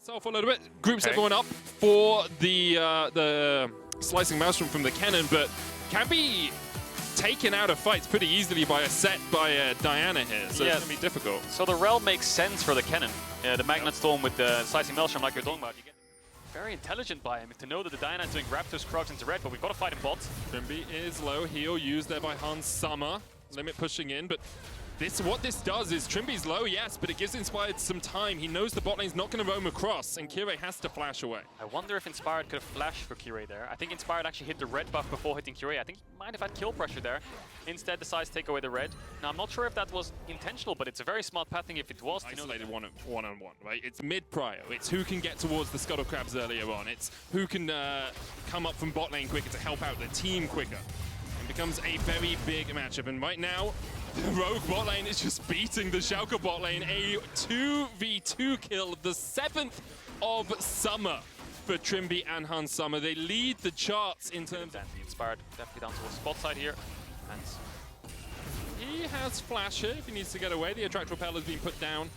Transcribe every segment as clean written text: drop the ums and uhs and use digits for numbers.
itself a little bit, groups everyone up for the slicing maelstrom from the Kennen, but can be taken out of fights pretty easily by a Sett by Diana here, so it's going to be difficult. So the Rell makes sense for the Kennen. The Magnet Storm with the slicing maelstrom like you're talking about. You get very intelligent by him to know that the Diana is doing Raptors, Crocs into red, but we've got to fight him bot. Trymbi is low, heal used there by Hans Summer. Limit pushing in, but what this does is Trymbi's low, yes, but it gives Inspired some time. He knows the bot lane's not going to roam across, and Kirei has to flash away. I wonder if Inspired could have flashed for Kirei there. I think Inspired actually hit the red buff before hitting Kirei. I think he might have had kill pressure there. Instead decides to take away the red. Now I'm not sure if that was intentional, but it's a very smart pathing if it was. Isolated one-on-one, right? It's mid-prio. It's who can get towards the Scuttle Crabs earlier on. It's who can come up from bot lane quicker to help out the team quicker. It becomes a very big matchup, and right now, the Rogue bot lane is just beating the Schalke bot lane. A 2v2 kill, the 7th of summer for Trymbi and Hans Summer. They lead the charts in terms of... Inspired definitely down towards spot side here. And he has flash here if he needs to get away. The attract repel has been put down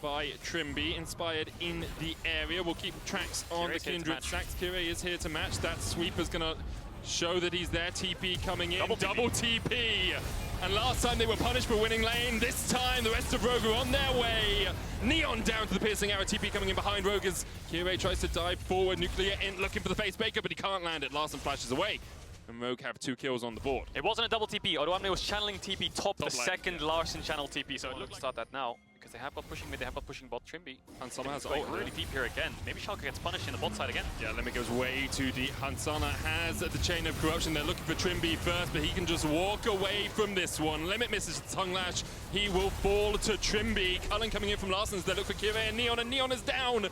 by Trymbi. Inspired in the area. We'll keep tracks on the Kindred stacks. Kirei is here to match. That sweep is going to show that he's there. TP coming in. Double TP. And last time they were punished for winning lane. This time the rest of Rogue are on their way. Neon down to the piercing arrow. TP coming in behind Rogue as Kirei tries to dive forward. NuclearInt looking for the face breaker, but he can't land it. Larssen flashes away. And Rogue have 2 kills on the board. It wasn't a double TP. Odoamne was channeling TP top the second Larssen channel TP. So it looks to start that now. Because they have got pushing mid, they have got pushing bot. Trymbi. Hans Summer has going really deep here again. Maybe Schalke gets punished in the bot side again. Yeah, Limit goes way too deep. Hans Summer has the chain of corruption. They're looking for Trymbi first, but he can just walk away from this one. Limit misses the tongue lash. He will fall to Trymbi. Cullen coming in from Larsen's. They look for Kirei and Neon is down.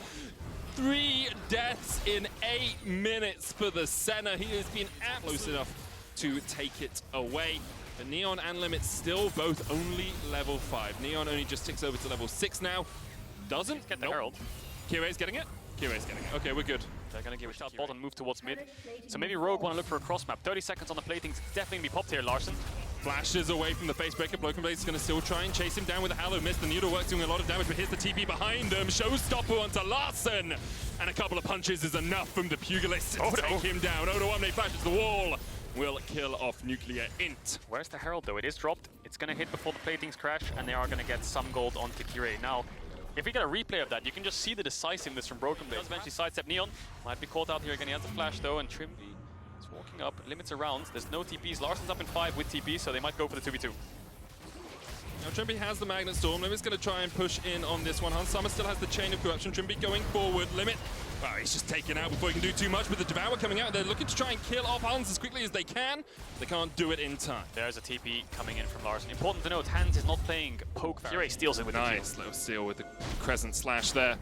3 deaths in 8 minutes for the Senna. He has been close enough to take it away. But Neon and Limit still both only level 5. Neon only just ticks over to level 6 now. Doesn't get the Herald. Kirei's getting it? Kirei's getting it. Okay, we're good. They're going to give a shot bot and move towards mid. So maybe Rogue want to look for a cross map. 30 seconds on the platings. Definitely be popped here, Larssen. Flashes away from the face breaker. BrokenBlade is going to still try and chase him down with a Hallow Mist. The Needle Work's doing a lot of damage, but here's the TP behind them. Showstopper onto Larssen. And a couple of punches is enough from the Pugilist to take him down. odoamne flashes the wall. Will kill off NuclearInt. Where's the Herald though? It is dropped. It's going to hit before the platings crash, and they are going to get some gold onto Kirei. Now, if we get a replay of that, you can just see the decisiveness from BrokenBlade. Does eventually sidestep Neon. Might be caught out here again. He has the flash though, and Trymbi is walking up. Limits around. There's no TPs. Larsen's up in 5 with TP, so they might go for the 2v2. Now Trymbi has the Magnet Storm. Limit's going to try and push in on this one. Hans Summer still has the Chain of Corruption. Trymbi going forward. Limit, well, he's just taken out before he can do too much. With the Devour coming out, they're looking to try and kill off Hans as quickly as they can. They can't do it in time. There's a TP coming in from Larssen. Important to note, Hans is not playing poke. Kirei steals it with nice little seal with the Crescent Slash there.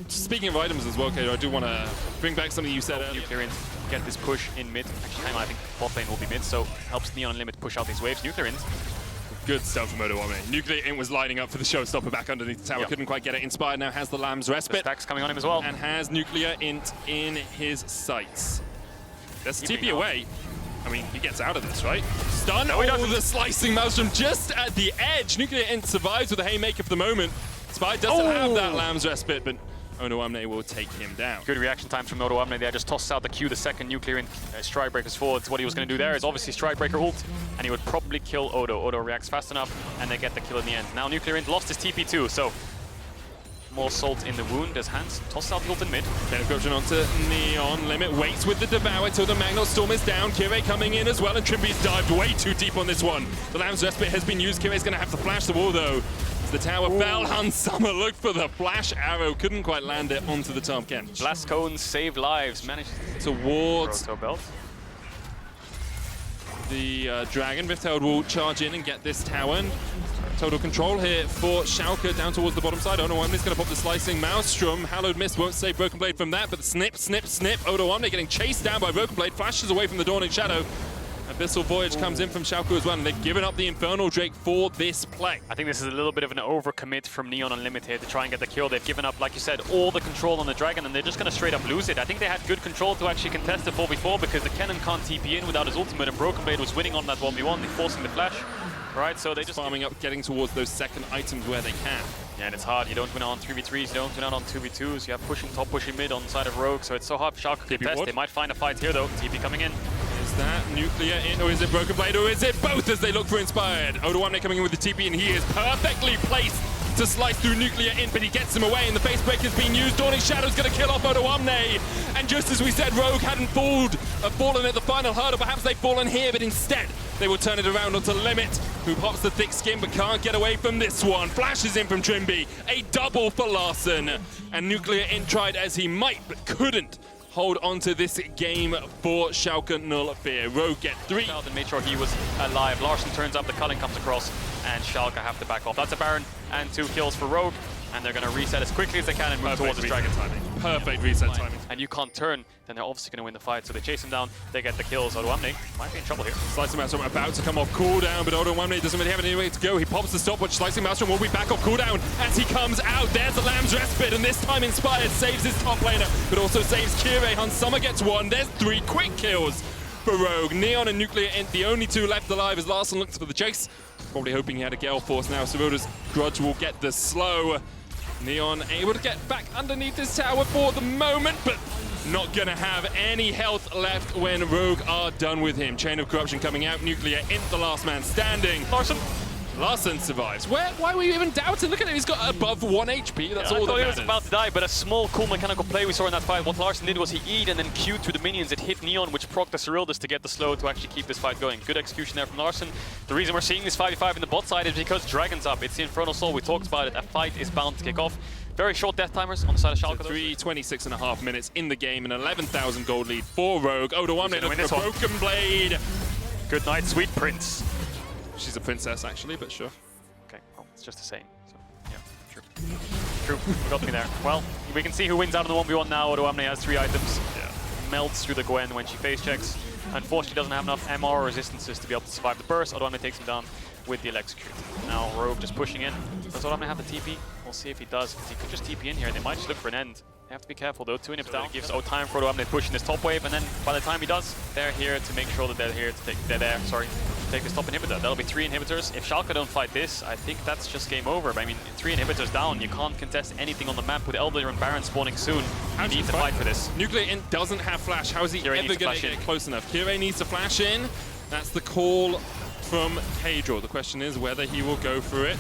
Speaking of items as well, Caedrel, I do want to bring back something you said earlier. NuclearInt get this push in mid. Actually, I think bot lane will be mid, so helps Neon and Limit push out these waves. NuclearInt. Good stuff from odoamne. NuclearInt was lining up for the showstopper back underneath the tower. Couldn't quite get it. Inspired now has the Lamb's Respite. The stacks coming on him as well. And has NuclearInt in his sights. There's TP away. I mean, he gets out of this, right? Stun. No, the slicing maelstrom just at the edge. NuclearInt survives with a haymaker for the moment. Inspired doesn't have that Lamb's Respite, but odoamne will take him down. Good reaction times from odoamne there. Just tosses out the Q the second NuclearInt strike breakers forward. What he was going to do there is obviously strike breaker ult, and he would probably kill Odo. Odo reacts fast enough, and they get the kill in the end. Now NuclearInt lost his TP too, so more salt in the wound as Hans tosses out the ult in mid. Then approaching onto Neon. Limit waits with the Devour till the Magnet Storm is down. Kirei coming in as well, and Trymbi's dived way too deep on this one. The Lamb's Respite has been used. Kirei's going to have to flash the wall though. The tower fell. Hans Summer looked for the flash arrow, couldn't quite land it onto the Tahm Kench. Blast cones save lives, managed towards belt. The Dragon. Rift-Herald will charge in and get this tower. And total control here for Schalke down towards the bottom side. odoamne's going to pop the slicing maelstrom. Hallowed Mist won't save BrokenBlade from that, but the snip. odoamne getting chased down by BrokenBlade, flashes away from the Dawning Shadow. Abyssal Voyage comes in from Schalke as well, and they've given up the Infernal Drake for this play. I think this is a little bit of an overcommit from Neon and Limit here to try and get the kill. They've given up, like you said, all the control on the Dragon, and they're just going to straight up lose it. I think they had good control to actually contest the 4v4 because the Kennen can't TP in without his ultimate, and BrokenBlade was winning on that 1v1, forcing the flash. Right, so they just farming up, getting towards those second items where they can. Yeah, and it's hard. You don't win on 3v3s, you don't win out on 2v2s. You have pushing top, pushing mid on the side of Rogue, so it's so hard for Schalke to contest. They might find a fight here though. TP coming in. Is that NuclearInt or is it BrokenBlade or is it both as they look for Inspired? odoamne coming in with the TP and he is perfectly placed to slice through NuclearInt, but he gets him away and the face break is being used. Dawning Shadow's going to kill off odoamne. And just as we said, Rogue hadn't fallen at the final hurdle, perhaps they've fallen here, but instead they will turn it around onto Limit, who pops the thick skin but can't get away from this one. Flashes in from Trymbi, a double for Larssen. And NuclearInt tried as he might, but couldn't hold on to this game for Schalke Null Fear. Rogue get 3. And made sure he was alive. Larssen turns up, the culling comes across, and Schalke have to back off. That's a Baron and 2 kills for Rogue, and they're going to reset as quickly as they can and move towards the dragon. Perfect reset timing. And you can't turn, then they're obviously going to win the fight. So they chase him down, they get the kills. odoamne might be in trouble here. Slicing Maelstrom about to come off cooldown, but odoamne doesn't really have anywhere to go. He pops the stopwatch. Slicing Maelstrom will be back off cooldown as he comes out. There's the Lamb's Respite, and this time Inspired saves his top laner, but also saves Kirei. Summer gets 1. There's 3 quick kills for Rogue. Neon and NuclearInt, the only 2 left alive as Larssen looks for the chase. Probably hoping he had a Gale Force now. Seroda's Grudge will get the slow. Neon able to get back underneath this tower for the moment, but not gonna have any health left when Rogue are done with him. Chain of Corruption coming out. NuclearInt, the last man standing. Larssen survives. Why were you even doubting? Look at him, he's got above 1 HP. That's all that matters. He was about to die, but a small, cool mechanical play we saw in that fight. What Larssen did was he E'd and then Q'd to the minions. It hit Neon, which procced the Serildus to get the slow to actually keep this fight going. Good execution there from Larssen. The reason we're seeing this 5v5 in the bot side is because Dragon's up. It's the Infernal Soul. We talked about it. A fight is bound to kick off. Very short death timers on the side of Schalke. 26.5 minutes in the game, an 11,000 gold lead for Rogue. odoamne looking for BrokenBlade. Good night, sweet prince. She's a princess actually, but sure. Okay, well, it's just the same. So, yeah, true. True, you got me there. Well, we can see who wins out of the 1v1 now. odoamne has 3 items. Yeah. Melts through the Gwen when she face checks. Unfortunately, doesn't have enough MR resistances to be able to survive the burst. odoamne takes him down with the Electrocute. Now Rogue just pushing in. Does odoamne have the TP? We'll see if he does, because he could just TP in here. They might just look for an end. They have to be careful though. 2 inhibs down gives time for odoamne pushing this top wave, and then by the time he does, they're here to make sure that they're here to take take this top inhibitor. That'll be 3 inhibitors. If Schalke don't fight this, I think that's just game over. But I mean, 3 inhibitors down, you can't contest anything on the map with Elder and Baron spawning soon. You need to fight for this. NuclearInt doesn't have flash. How is he ever going to get close enough? Kirei needs to flash in. That's the call from Caedrel. The question is whether he will go for it.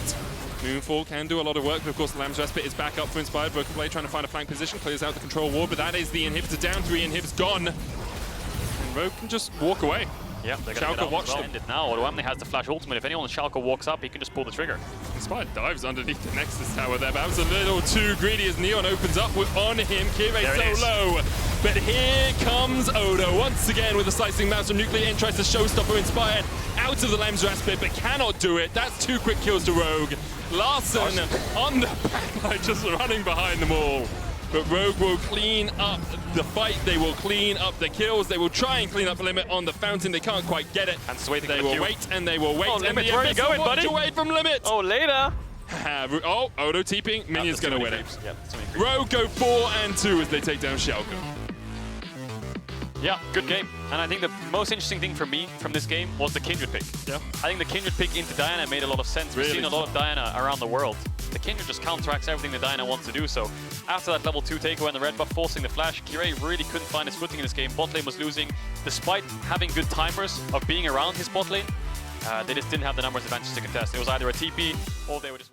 Moonfall can do a lot of work, but of course the Lamb's Respite is back up for Inspired. BrokenBlade trying to find a flank position, clears out the control ward, but that is the inhibitor down, 3 inhibs gone. And Rogue can just walk away. Yeah, they're going to watch it now. odoamne has the flash ultimate. If anyone in Schalke walks up, he can just pull the trigger. Inspired dives underneath the Nexus tower there, but that was a little too greedy as Neon opens up on him. Kirei so low. But here comes Odo once again with a slicing mouse from NuclearInt. Tries to showstopper Inspired out of the Lamb's Respite, but cannot do it. That's 2 quick kills to Rogue. Larssen on the backline, just running behind them all. But Rogue will clean up the fight. They will clean up the kills. They will try and clean up the Limit on the fountain. They can't quite get it. And they will wait and they will wait. Oh, Limit, where are you going, buddy? Away from Limit. Oh, later. Oh, Odo TPing. Minion's going to win it. Yeah, Rogue go 4-2 as they take down Schalke. Yeah, good game. And I think the most interesting thing for me from this game was the Kindred pick. Yeah. I think the Kindred pick into Diana made a lot of sense. We've seen a lot of Diana around the world. The Kindred just counteracts everything that Diana wants to do. So after that level 2 takeaway and the red buff forcing the flash, Kirei really couldn't find his footing in this game. Bot lane was losing. Despite having good timers of being around his bot lane, they just didn't have the numbers advantage to contest. It was either a TP or they were just